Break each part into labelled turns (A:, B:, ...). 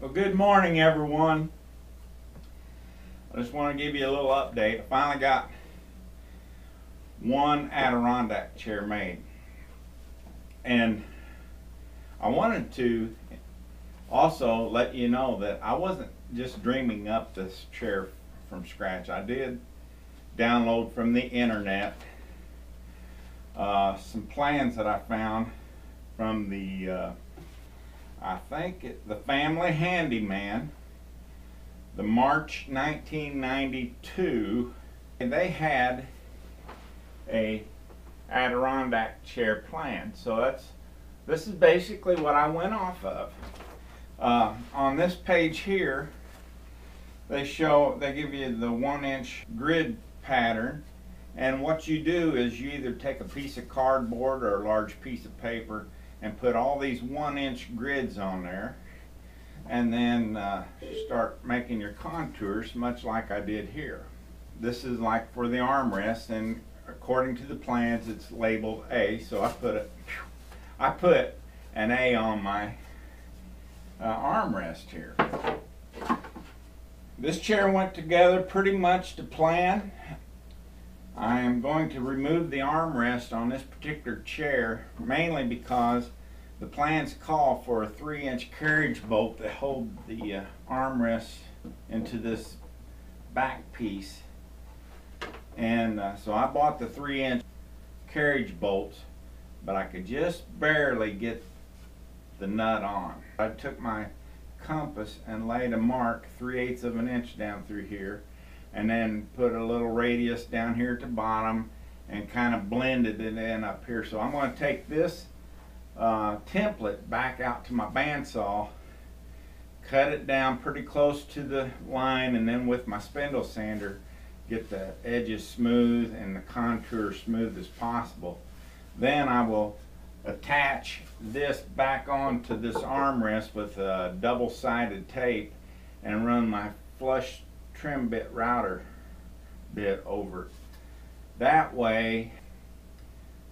A: Well, good morning, everyone. I just want to give you a little update. I finally got one Adirondack chair made, and I wanted to also let you know that I wasn't just dreaming up this chair from scratch. I did download from the internet some plans that I found from the the Family Handyman, the March 1992, and they had a Adirondack chair plan. So this is basically what I went off of. On this page here, they give you the 1-inch grid pattern, and what you do is you either take a piece of cardboard or a large piece of paper and put all these 1-inch grids on there, and then start making your contours much like I did here. This is like for the armrest, and according to the plans it's labeled A, so I put an A on my armrest here. This chair went together pretty much to plan. I am going to remove the armrest on this particular chair, mainly because the plans call for a 3-inch carriage bolt to hold the armrest into this back piece. And so I bought the 3-inch carriage bolts, but I could just barely get the nut on. I took my compass and laid a mark 3/8 of an inch down through here, and then put a little radius down here at the bottom and kind of blended it in up here. So I'm going to take this template back out to my bandsaw, cut it down pretty close to the line, and then with my spindle sander get the edges smooth and the contour smooth as possible. Then I will attach this back onto this armrest with a double-sided tape and run my flush trim bit router bit over it. That way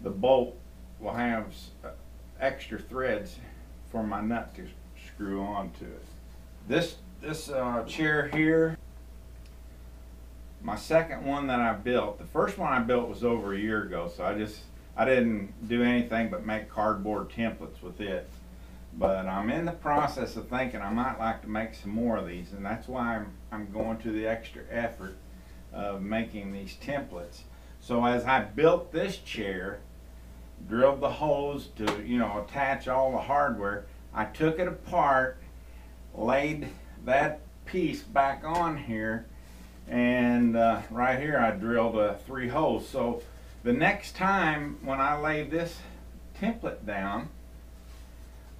A: the bolt will have extra threads for my nut to screw onto it. This chair here, my second one that I built, the first one I built was over a year ago, so I didn't do anything but make cardboard templates with it. But I'm in the process of thinking I might like to make some more of these, and that's why I'm going to the extra effort of making these templates. So as I built this chair, drilled the holes to attach all the hardware, I took it apart, laid that piece back on here, and right here I drilled 3 holes. So the next time when I lay this template down,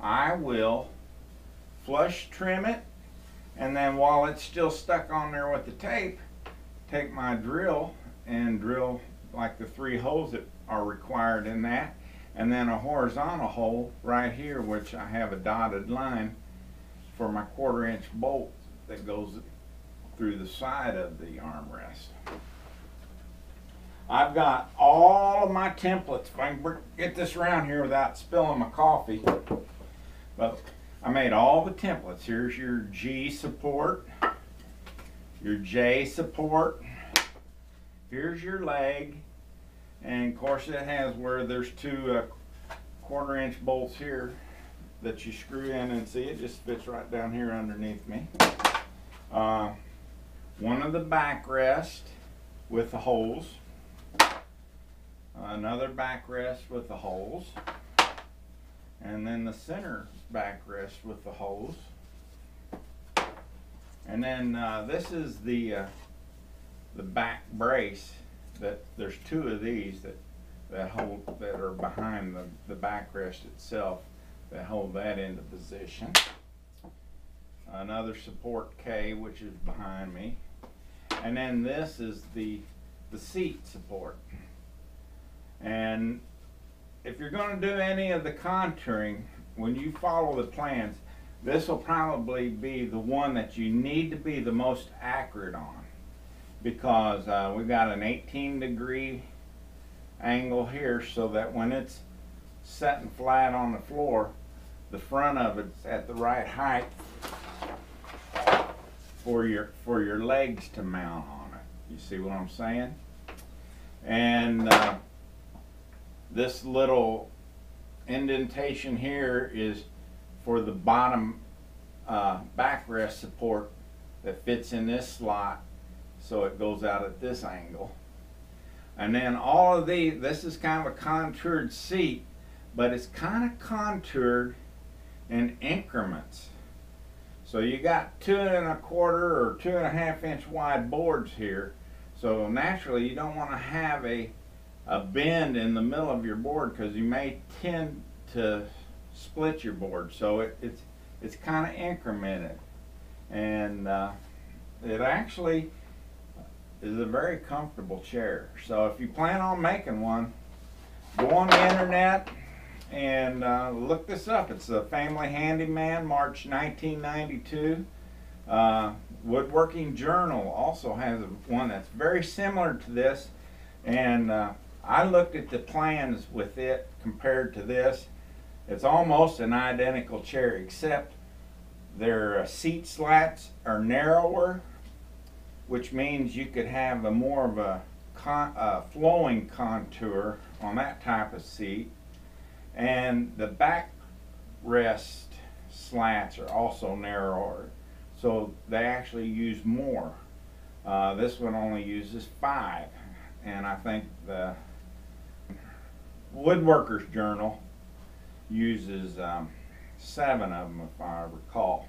A: I will flush trim it, and then while it's still stuck on there with the tape, take my drill and drill like the 3 holes that are required in that, and then a horizontal hole right here, which I have a dotted line for my 1/4-inch bolt that goes through the side of the armrest. I've got all of my templates. If I can get this around here without spilling my coffee. But I made all the templates. Here's your G support, your J support, here's your leg, and of course it has where there's 2 1/4-inch bolts here that you screw in, and see it just fits right down here underneath me. One of the backrest with the holes, another backrest with the holes, and then the center backrest with the holes. And then this is the back brace. That there's 2 of these that are behind the backrest itself that hold that into position. Another support K, which is behind me, and then this is the seat support. And if you're going to do any of the contouring, when you follow the plans, this will probably be the one that you need to be the most accurate on, because we've got an 18-degree angle here, so that when it's setting flat on the floor, the front of it's at the right height for your legs to mount on it. You see what I'm saying? And this little indentation here is for the bottom backrest support that fits in this slot, so it goes out at this angle. And then all of these, this is kind of a contoured seat, but it's kind of contoured in increments. So you got 2 1/4 or 2 1/2 inch wide boards here. So naturally you don't want to have a bend in the middle of your board, because you may tend to split your board. So it's kind of incremented, and it actually is a very comfortable chair. So if you plan on making one, go on the internet and look this up. It's a Family Handyman, March 1992. Woodworking Journal also has one that's very similar to this, and I looked at the plans with it compared to this. It's almost an identical chair, except their seat slats are narrower, which means you could have a more of a flowing contour on that type of seat. And the backrest slats are also narrower, so they actually use more. This one only uses 5, and I think the Woodworker's Journal uses 7 of them, if I recall.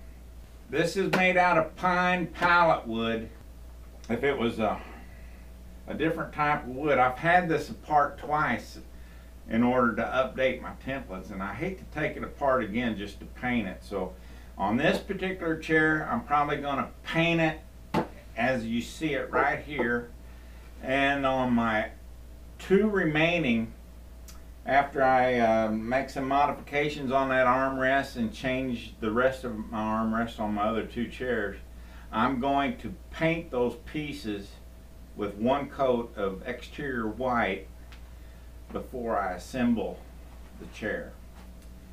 A: This is made out of pine pallet wood. If it was a different type of wood, I've had this apart twice in order to update my templates, and I hate to take it apart again just to paint it. So on this particular chair, I'm probably going to paint it as you see it right here, and on my 2 remaining, after I make some modifications on that armrest and change the rest of my armrest on my other 2 chairs, I'm going to paint those pieces with 1 coat of exterior white before I assemble the chair.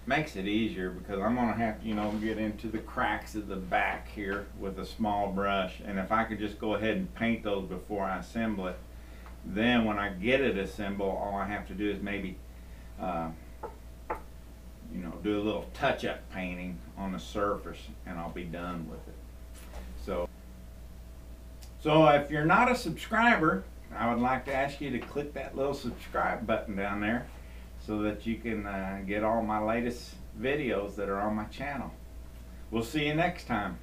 A: Makes it easier because I'm going to have to, get into the cracks of the back here with a small brush. And if I could just go ahead and paint those before I assemble it, then when I get it assembled, all I have to do is maybe do a little touch-up painting on the surface, and I'll be done with it. So if you're not a subscriber, I would like to ask you to click that little subscribe button down there so that you can get all my latest videos that are on my channel. We'll see you next time.